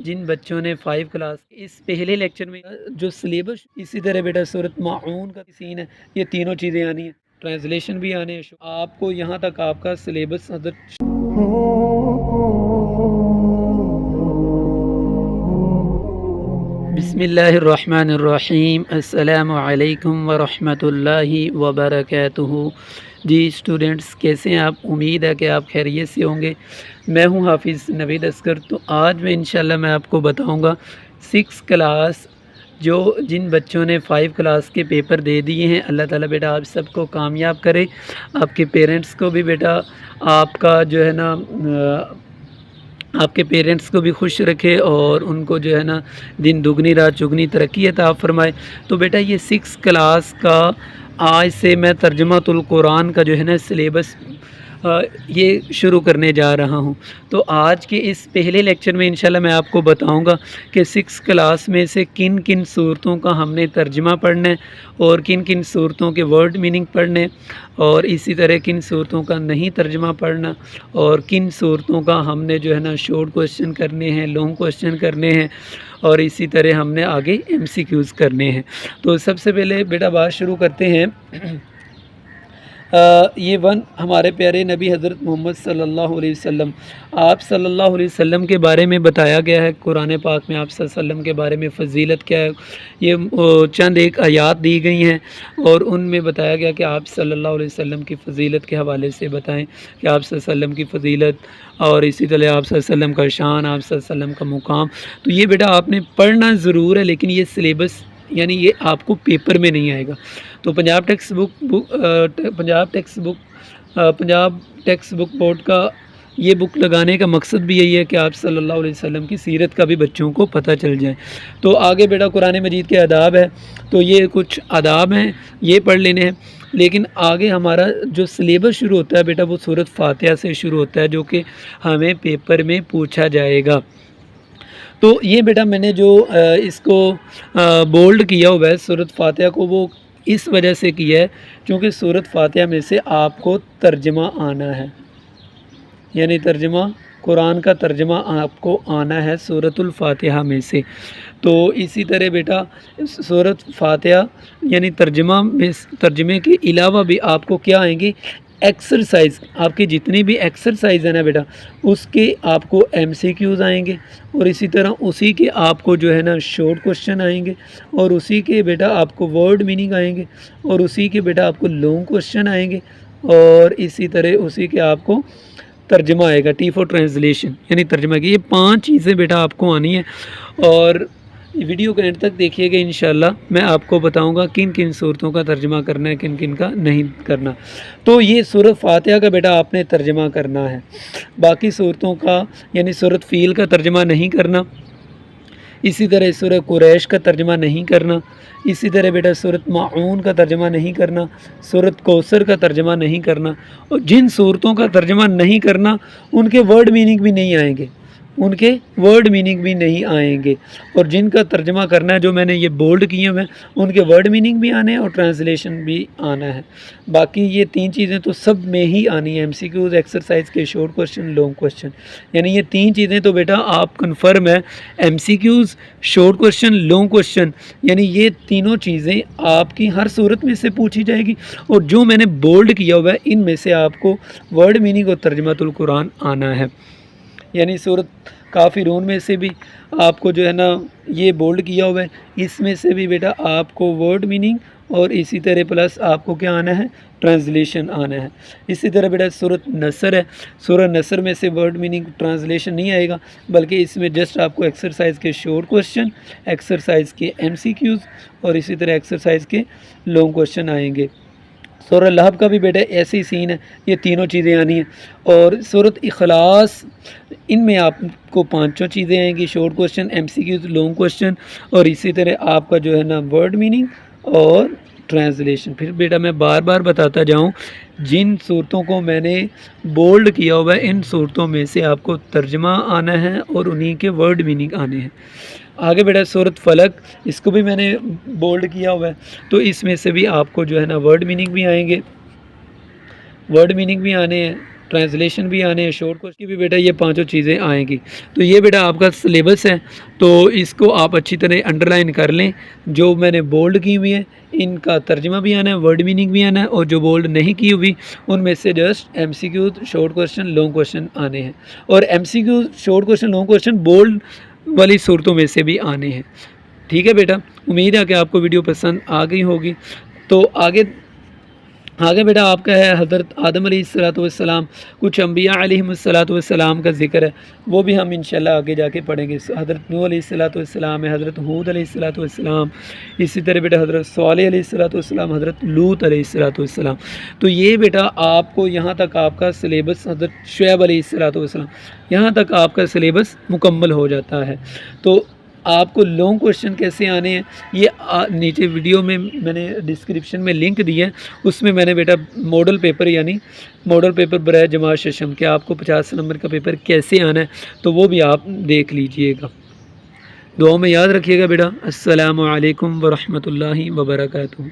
جن بچوں نے 5 کلاس اس پہلے لیکچر میں جو سلیبس اسی طرح بیٹا صورت معون کا سین ہے، یہ تینوں چیزیں آنی ہیں، ٹرانسلیشن بھی آنے ہیں، آپ کو یہاں تک آپ کا سلیبس بسم اللہ الرحمن الرحیم، السلام علیکم ورحمۃ اللہ وبرکاتہ۔ جی اسٹوڈنٹس، کیسے ہیں آپ؟ امید ہے کہ آپ خیریت سے ہوں گے۔ میں ہوں حافظ نوید اصغر۔ تو آج میں انشاءاللہ میں آپ کو بتاؤں گا 6 کلاس جن بچوں نے 5 کلاس کے پیپر دے دیے ہیں، اللہ تعالیٰ بیٹا آپ سب کو کامیاب کرے، آپ کے پیرنٹس کو بھی بیٹا آپ کا جو ہے نا آپ کے پیرنٹس کو بھی خوش رکھے اور ان کو جو ہے نا دن دگنی رات چگنی ترقی عطا فرمائے۔ تو بیٹا یہ 6 کلاس کا آج سے میں ترجمہ القرآن کا جو ہے نا سلیبس یہ شروع کرنے جا رہا ہوں۔ تو آج کے اس پہلے لیکچر میں انشاءاللہ میں آپ کو بتاؤں گا کہ 6 کلاس میں سے کن کن صورتوں کا ہم نے ترجمہ پڑھنا ہے اور کن کن صورتوں کے ورڈ میننگ پڑھنے، اور اسی طرح کن صورتوں کا نہیں ترجمہ پڑھنا، اور کن صورتوں کا ہم نے جو ہے نا شارٹ کویشچن کرنے ہیں، لانگ کویشچن کرنے ہیں، اور اسی طرح ہم نے آگے MCQs کرنے ہیں۔ تو سب سے پہلے بیٹا بات شروع کرتے ہیں۔ یہ ہمارے پیارے نبی حضرت محمد صلی اللہ علیہ وسلم، آپ صلی اللہ علیہ وسلم کے بارے میں بتایا گیا ہے قرآن پاک میں، آپ صلی اللہ علیہ وسلم کے بارے میں فضیلت کیا ہے، یہ چند ایک آیات دی گئی ہیں اور ان میں بتایا گیا کہ آپ صلی اللہ علیہ وسلم کی فضیلت کے حوالے سے بتائیں کہ آپ صلی اللہ علیہ وسلم کی فضیلت اور اسی طرح آپ صلی اللہ علیہ وسلم کا شان، آپ صلی اللہ علیہ وسلم کا مقام۔ تو یہ بیٹا آپ نے پڑھنا ضرور ہے، لیکن یہ سلیبس یعنی یہ آپ کو پیپر میں نہیں آئے گا۔ تو پنجاب ٹیکسٹ بک بورڈ کا یہ بک لگانے کا مقصد بھی یہی ہے کہ آپ صلی اللہ علیہ وسلم کی سیرت کا بھی بچوں کو پتہ چل جائے۔ تو آگے بیٹا قرآن مجید کے آداب ہے، تو یہ کچھ آداب ہیں، یہ پڑھ لینے ہیں۔ لیکن آگے ہمارا جو سلیبس شروع ہوتا ہے بیٹا وہ سورۃ فاتحہ سے شروع ہوتا ہے، جو کہ ہمیں پیپر میں پوچھا جائے گا۔ تو یہ بیٹا میں نے جو اس کو بولڈ کیا ہوا ہے سورۃ فاتحہ کو، وہ اس وجہ سے کیا ہے کیونکہ سورۃ فاتحہ میں سے آپ کو ترجمہ آنا ہے، یعنی ترجمہ قرآن کا ترجمہ آپ کو آنا ہے سورۃ الفاتحہ میں سے۔ تو اسی طرح بیٹا سورۃ فاتحہ یعنی ترجمے کے علاوہ بھی آپ کو کیا آئیں گے؟ ایکسرسائز، آپ کی جتنی بھی ایکسرسائز ہیں نا بیٹا اس کے آپ کو MCQs آئیں گے، اور اسی طرح اسی کے آپ کو جو ہے نا شارٹ کویشچن آئیں گے، اور اسی کے بیٹا آپ کو ورڈ میننگ آئیں گے، اور اسی کے بیٹا آپ کو لانگ کویشچن آئیں گے، اور اسی طرح اسی کے آپ کو ترجمہ آئے گا، T for ٹرانسلیشن یعنی ترجمہ کی۔ یہ 5 چیزیں بیٹا آپ کو آنی ہیں، اور ویڈیو کے اینڈ تک دیکھیے گا، انشاءاللہ میں آپ کو بتاؤں گا کن کن صورتوں کا ترجمہ کرنا ہے، کن کن کا نہیں کرنا۔ تو یہ سورۃ فاتحہ کا بیٹا آپ نے ترجمہ کرنا ہے، باقی صورتوں کا یعنی سورۃ فیل کا ترجمہ نہیں کرنا، اسی طرح سورہ قریش کا ترجمہ نہیں کرنا، اسی طرح بیٹا سورۃ معون کا ترجمہ نہیں کرنا، سورۃ کوثر کا ترجمہ نہیں کرنا، اور جن صورتوں کا ترجمہ نہیں کرنا ان کے ورڈ میننگ بھی نہیں آئیں گے، اور جن کا ترجمہ کرنا ہے جو میں نے یہ بولڈ کیے ہیں ان کے ورڈ میننگ بھی آنے ہیں اور ٹرانسلیشن بھی آنا ہے۔ باقی یہ 3 چیزیں تو سب میں ہی آنی ہیں، MCQs، ایکسرسائز کے شارٹ کویشچن، لانگ کویشچن، یعنی یہ 3 چیزیں تو بیٹا آپ کنفرم ہے، MCQs، short question, long question, یعنی یہ تینوں چیزیں آپ کی ہر صورت میں سے پوچھی جائے گی، اور جو میں نے بولڈ کیا ہوا ہے ان میں سے آپ کو ورڈ میننگ اور ترجمہ القرآن آنا ہے۔ یعنی سورۃ کافرون میں سے بھی آپ کو جو ہے نا یہ بولڈ کیا ہوا ہے، اس میں سے بھی بیٹا آپ کو ورڈ میننگ اور اسی طرح پلس آپ کو کیا آنا ہے؟ ٹرانسلیشن آنا ہے۔ اسی طرح بیٹا سورۃ نصر ہے، سورہ نصر میں سے ورڈ میننگ ٹرانسلیشن نہیں آئے گا، بلکہ اس میں جسٹ آپ کو ایکسرسائز کے شارٹ کویشچن، ایکسرسائز کے MCQs اور اسی طرح ایکسرسائز کے لانگ کویشچن آئیں گے۔ سورہ لہب کا بھی بیٹا ایسے ہی سین ہے، یہ تینوں چیزیں آنی ہیں، اور سورۃ اخلاص ان میں آپ کو 5 چیزیں آئیں گی، short question, MCQs، long question, اور اسی طرح آپ کا جو ہے نا ورڈ میننگ اور ٹرانسلیشن۔ پھر بیٹا میں بار بار بتاتا جاؤں، جن صورتوں کو میں نے بولڈ کیا ہوا ہے ان صورتوں میں سے آپ کو ترجمہ آنا ہے اور انہی کے ورڈ میننگ آنے ہیں۔ آگے بیٹا سورۃ فلق، اس کو بھی میں نے بولڈ کیا ہوا ہے، تو اس میں سے بھی آپ کو جو ہے نا ورڈ میننگ بھی آئیں گے، ورڈ میننگ بھی آنے ہیں، ٹرانسلیشن بھی آنے ہیں، شارٹ کوسچن کی بھی بیٹا یہ پانچوں چیزیں آئیں گی۔ تو یہ بیٹا آپ کا سلیبس ہے، تو اس کو آپ اچھی طرح انڈر لائن کر لیں۔ جو میں نے بولڈ کی ہوئی ہے ان کا ترجمہ بھی آنا ہے، ورڈ میننگ بھی آنا ہے، اور جو بولڈ نہیں کی ہوئی ان میں سے just M C Q, short question, long question آنے ہیں، اور M C Q, short question, long question bold والی صورتوں میں سے بھی آنے ہیں۔ ٹھیک ہے بیٹا، امید ہے کہ آپ کو ویڈیو پسند آ گئی ہوگی۔ تو آگے بیٹا آپ کا ہے حضرت آدم علیہ الصلوۃ والسلام، کچھ انبیاء علیہم الصلوۃ والسلام کا ذکر ہے، وہ بھی ہم انشاءاللہ آگے جا کے پڑھیں گے۔ حضرت نوح علیہ الصلوۃ والسلام ہے، حضرت ہود علیہ الصلوۃ والسلام، اسی طرح بیٹا حضرت صالح علیہ الصلوۃ والسلام، حضرت لوط علیہ الصلوۃ والسلام۔ تو یہ بیٹا آپ کو یہاں تک آپ کا سلیبس، حضرت شعیب علیہ الصلوۃ والسلام، یہاں تک آپ کا سلیبس مکمل ہو جاتا ہے۔ تو آپ کو لانگ کوسچن کیسے آنے ہیں یہ نیچے ویڈیو میں نے ڈسکرپشن میں لنک دی ہے، اس میں نے بیٹا ماڈل پیپر، یعنی ماڈل پیپر برائے جماعت ششم، کہ آپ کو 50 نمبر کا پیپر کیسے آنا ہے، تو وہ بھی آپ دیکھ لیجئے گا۔ دعاؤں میں یاد رکھیے گا بیٹا۔ السلام علیکم ورحمۃ اللہ وبرکاتہ۔